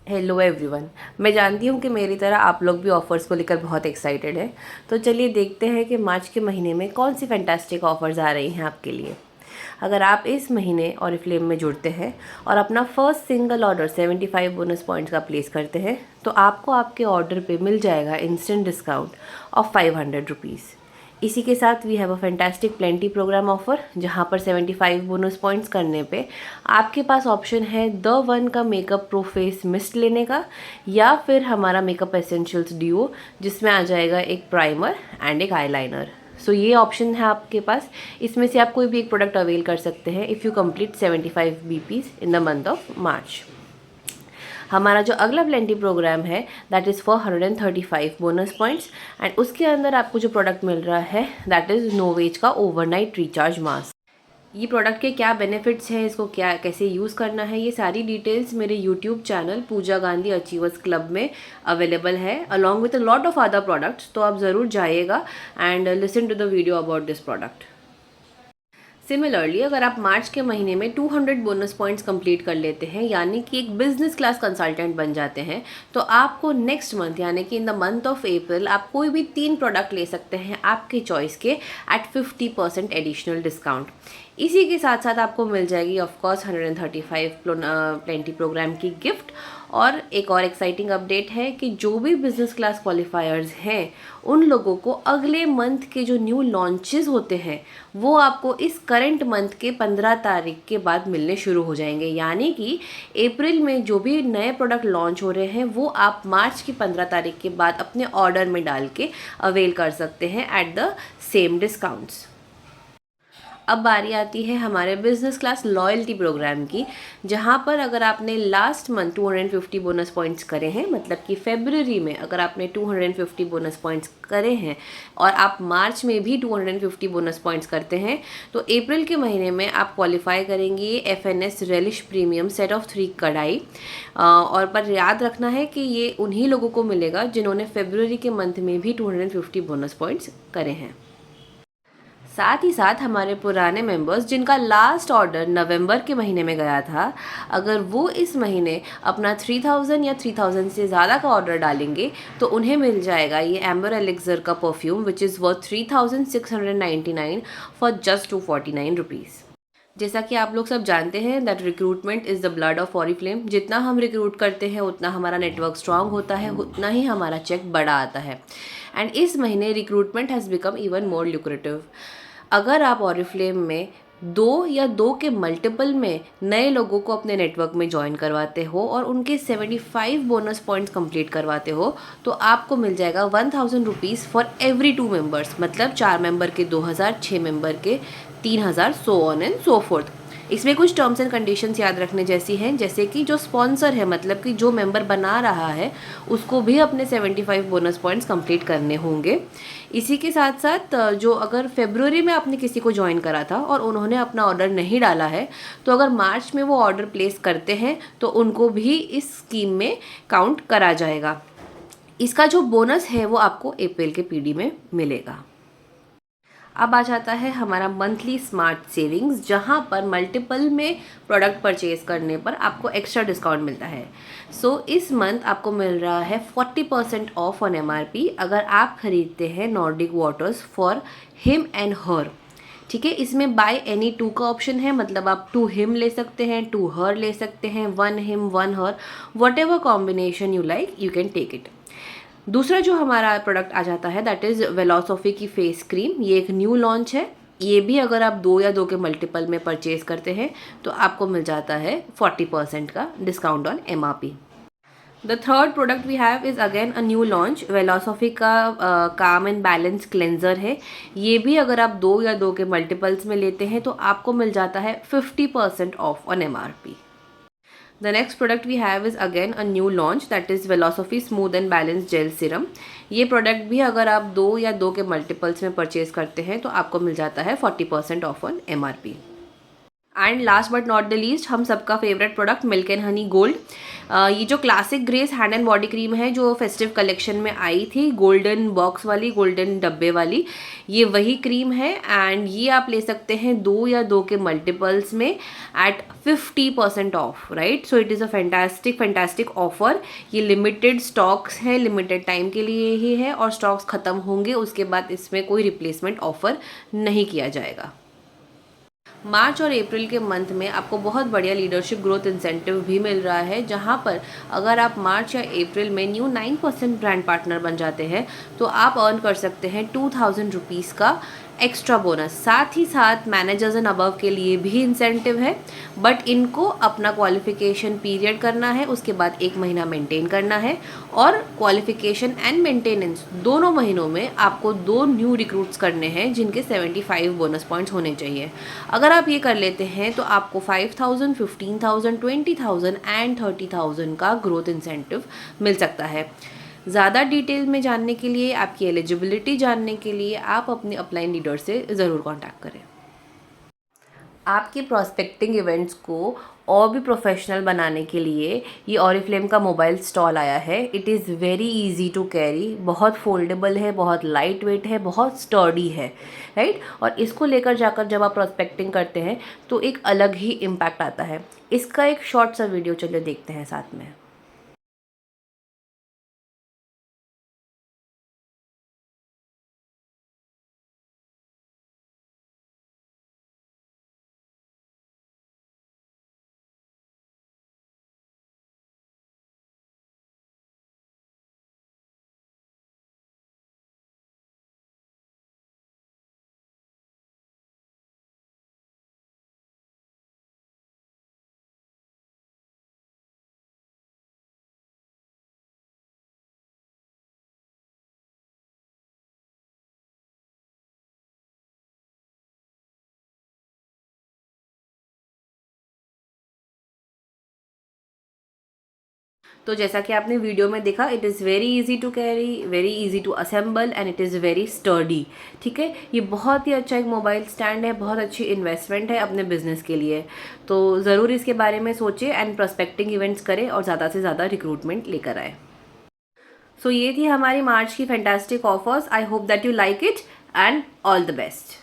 Hello everyone. मैं जानती हूँ कि मेरी तरह आप लोग भी ऑफ़र्स को लेकर बहुत एक्साइटेड हैं। तो चलिए देखते हैं कि मार्च के महीने में कौन सी फैंटास्टिक ऑफ़र्स आ रही हैं आपके लिए। अगर आप इस महीने ऑरिफ्लेम में जुड़ते हैं और अपना first single order 75 bonus points का प्लेस करते हैं तो आपको आपके ऑर्डर पे मिल जाएगा इंस्टेंट डिस्काउंट ऑफ 500 रुपीज़। इसी के साथ we have a fantastic plenty programme offer, जहां पर 75 बोनस पॉइंट्स करने पे आपके पास ऑप्शन है द वन का मेकअप प्रो फेस मिस्ट लेने का, या फिर हमारा मेकअप एसेंशियल्स ड्यूओ जिसमें आ जाएगा एक प्राइमर एंड एक आईलाइनर। सो ये ऑप्शन है आपके पास। इसमें से आप कोई भी एक प्रोडक्ट अवेल कर सकते हैं if you complete 75 BPs in the month of March. हमारा जो अगला प्लेंटी प्रोग्राम है that is for 135 bonus points, and उसके अंदर आपको जो प्रोडक्ट मिल रहा है दैट इज़ नोवेज का ओवरनाइट रिचार्ज मास्क। ये प्रोडक्ट के क्या बेनिफिट्स हैं, इसको क्या कैसे यूज़ करना है, ये सारी डिटेल्स मेरे YouTube channel Pooja Gandhi achievers club में अवेलेबल है along with a lot of other products. तो आप ज़रूर जाइएगा and listen to the video about this product. Similarly अगर आप मार्च के महीने में 200 बोनस पॉइंट्स कंप्लीट कर लेते हैं, यानी कि एक बिजनेस क्लास कंसल्टेंट बन जाते हैं, तो आपको नेक्स्ट मंथ यानी कि in the month of April आप कोई भी 3 प्रोडक्ट ले सकते हैं आपके चॉइस के एट 50% एडिशनल डिस्काउंट। इसी के साथ साथ आपको मिल जाएगी ऑफकोर्स 135 प्लेंटी प्रोग्राम की गिफ्ट। और एक और एक्साइटिंग अपडेट है कि जो भी बिजनेस क्लास क्वालिफायर्स हैं उन लोगों को अगले मंथ के जो न्यू लॉन्चेस होते हैं वो आपको इस करंट मंथ के 15 तारीख के बाद मिलने शुरू हो जाएंगे। यानी कि अप्रैल में जो भी नए प्रोडक्ट लॉन्च हो रहे हैं वो आप मार्च की 15 तारीख के बाद अपने ऑर्डर में डाल के अवेल कर सकते हैं एट द सेम डिस्काउंट्स। अब बारी आती है हमारे बिजनेस क्लास लॉयल्टी प्रोग्राम की, जहां पर अगर आपने लास्ट मंथ 250 बोनस पॉइंट्स करे हैं, मतलब कि फेब्रुअरी में अगर आपने 250 बोनस पॉइंट्स करे हैं और आप मार्च में भी 250 बोनस पॉइंट्स करते हैं, तो अप्रैल के महीने में आप क्वालिफाई करेंगे FNS relish premium set of 3 कढ़ाई। और पर याद रखना है कि ये उन्हीं लोगों को मिलेगा जिन्होंने फेब्रुअरी के मंथ में भी 250 बोनस पॉइंट्स करे हैं। साथ ही साथ हमारे पुराने मेंबर्स जिनका लास्ट ऑर्डर नवंबर के महीने में गया था, अगर वो इस महीने अपना 3000 या 3000 से ज़्यादा का ऑर्डर डालेंगे तो उन्हें मिल जाएगा ये एम्बर एलिक्सर का perfume which is worth 3699 for just 249 rupees. जैसा कि आप लोग सब जानते हैं that recruitment is the blood of Oriflame. जितना हम रिक्रूट करते हैं उतना हमारा नेटवर्क स्ट्रांग होता है, उतना ही हमारा चेक बड़ा आता है। एंड इस महीने recruitment has become even more lucrative. अगर आप ऑरिफ्लेम में 2 या 2 के मल्टीपल में नए लोगों को अपने नेटवर्क में ज्वाइन करवाते हो और उनके 75 बोनस पॉइंट्स कंप्लीट करवाते हो तो आपको मिल जाएगा 1000 रुपीज़ फॉर एवरी 2 मेंबर्स। मतलब 4 मेंबर के 2000, 6 मेंबर के 3000, so on and so fourth. इसमें कुछ टर्म्स एंड कंडीशंस याद रखने जैसी हैं, जैसे कि जो स्पॉन्सर है, मतलब कि जो मेंबर बना रहा है, उसको भी अपने 75 बोनस पॉइंट्स कंप्लीट करने होंगे। इसी के साथ साथ जो अगर फरवरी में आपने किसी को ज्वाइन करा था और उन्होंने अपना ऑर्डर नहीं डाला है, तो अगर मार्च में वो ऑर्डर प्लेस करते हैं तो उनको भी इस स्कीम में काउंट करा जाएगा। इसका जो बोनस है वो आपको अप्रैल के PD में मिलेगा। अब आ जाता है हमारा मंथली स्मार्ट सेविंग्स, जहां पर मल्टीपल में प्रोडक्ट परचेज करने पर आपको एक्स्ट्रा डिस्काउंट मिलता है। इस मंथ आपको मिल रहा है 40% ऑफ ऑन MRP अगर आप खरीदते हैं Nordic Waters for him and her. ठीक है, इसमें बाय एनी 2 का ऑप्शन है, मतलब आप 2 हिम ले सकते हैं, 2 हर ले सकते हैं, 1 him 1 her, whatever combination you like you can take it. दूसरा जो हमारा प्रोडक्ट आ जाता है दैट इज़ वेलोसॉफी की फेस क्रीम। ये एक न्यू लॉन्च है। ये भी अगर आप 2 या 2 के मल्टीपल में परचेज करते हैं तो आपको मिल जाता है 40% का discount on MRP। The third product we have is again a new launch. वेलोसॉफी का काम एंड बैलेंस क्लेंजर है। ये भी अगर आप 2 या 2 के मल्टीपल्स में लेते हैं तो आपको मिल जाता है 50% of on MRP। The next product we have is again a new launch, that is Velosophy Smooth and Balanced Gel Serum। ये प्रोडक्ट भी अगर आप 2 या 2 के मल्टीपल्स में परचेज करते हैं तो आपको मिल जाता है 40% of on MRP। And last but not the least, हम सबका favourite product milk and honey gold. ये जो classic grace hand and body cream है जो फेस्टिव कलेक्शन में आई थी, गोल्डन बॉक्स वाली, गोल्डन डब्बे वाली, ये वही क्रीम है। एंड ये आप ले सकते हैं 2 या 2 के मल्टीपल्स में at 50% off, right. So it is a fantastic offer. ये लिमिटेड स्टॉक्स है, लिमिटेड टाइम के लिए ही है, और स्टॉक्स ख़त्म होंगे उसके बाद इसमें कोई रिप्लेसमेंट ऑफर नहीं किया जाएगा। मार्च और अप्रैल के मंथ में आपको बहुत बढ़िया लीडरशिप ग्रोथ इंसेंटिव भी मिल रहा है, जहां पर अगर आप मार्च या अप्रैल में न्यू 9% ब्रांड पार्टनर बन जाते हैं तो आप अर्न कर सकते हैं 2000 रुपीज़ का एक्स्ट्रा बोनस। साथ ही साथ मैनेजर्स एंड अबव के लिए भी इंसेंटिव है, बट इनको अपना क्वालिफिकेशन पीरियड करना है, उसके बाद 1 महीना मेंटेन करना है, और क्वालिफिकेशन एंड मेंटेनेंस दोनों महीनों में आपको 2 न्यू रिक्रूट्स करने हैं जिनके 75 बोनस पॉइंट्स होने चाहिए। अगर आप ये कर लेते हैं तो आपको 5000, 15000, 20000 एंड 30000 का ग्रोथ इंसेंटिव मिल सकता है। ज़्यादा डिटेल में जानने के लिए, आपकी एलिजिबिलिटी जानने के लिए आप अपने अपलाइन लीडर से ज़रूर कांटेक्ट करें। आपकी प्रॉस्पेक्टिंग इवेंट्स को और भी प्रोफेशनल बनाने के लिए ये ऑरिफ्लेम का मोबाइल स्टॉल आया है। It is very easy to carry, बहुत फोल्डेबल है, बहुत लाइट वेट है, बहुत स्टर्डी है, राइट। और इसको लेकर जाकर जब आप प्रॉस्पेक्टिंग करते हैं तो एक अलग ही इम्पैक्ट आता है। इसका एक शॉर्ट सा वीडियो चलिए देखते हैं साथ में। तो जैसा कि आपने वीडियो में देखा, it is very easy to carry, very easy to assemble and it is very sturdy, ठीक है। ये बहुत ही अच्छा एक मोबाइल स्टैंड है, बहुत अच्छी इन्वेस्टमेंट है अपने बिजनेस के लिए। तो ज़रूर इसके बारे में सोचें एंड प्रोस्पेक्टिंग इवेंट्स करें और ज़्यादा से ज़्यादा रिक्रूटमेंट लेकर आए। सो ये थी हमारी मार्च की fantastic offers. I hope that you like it and all the best.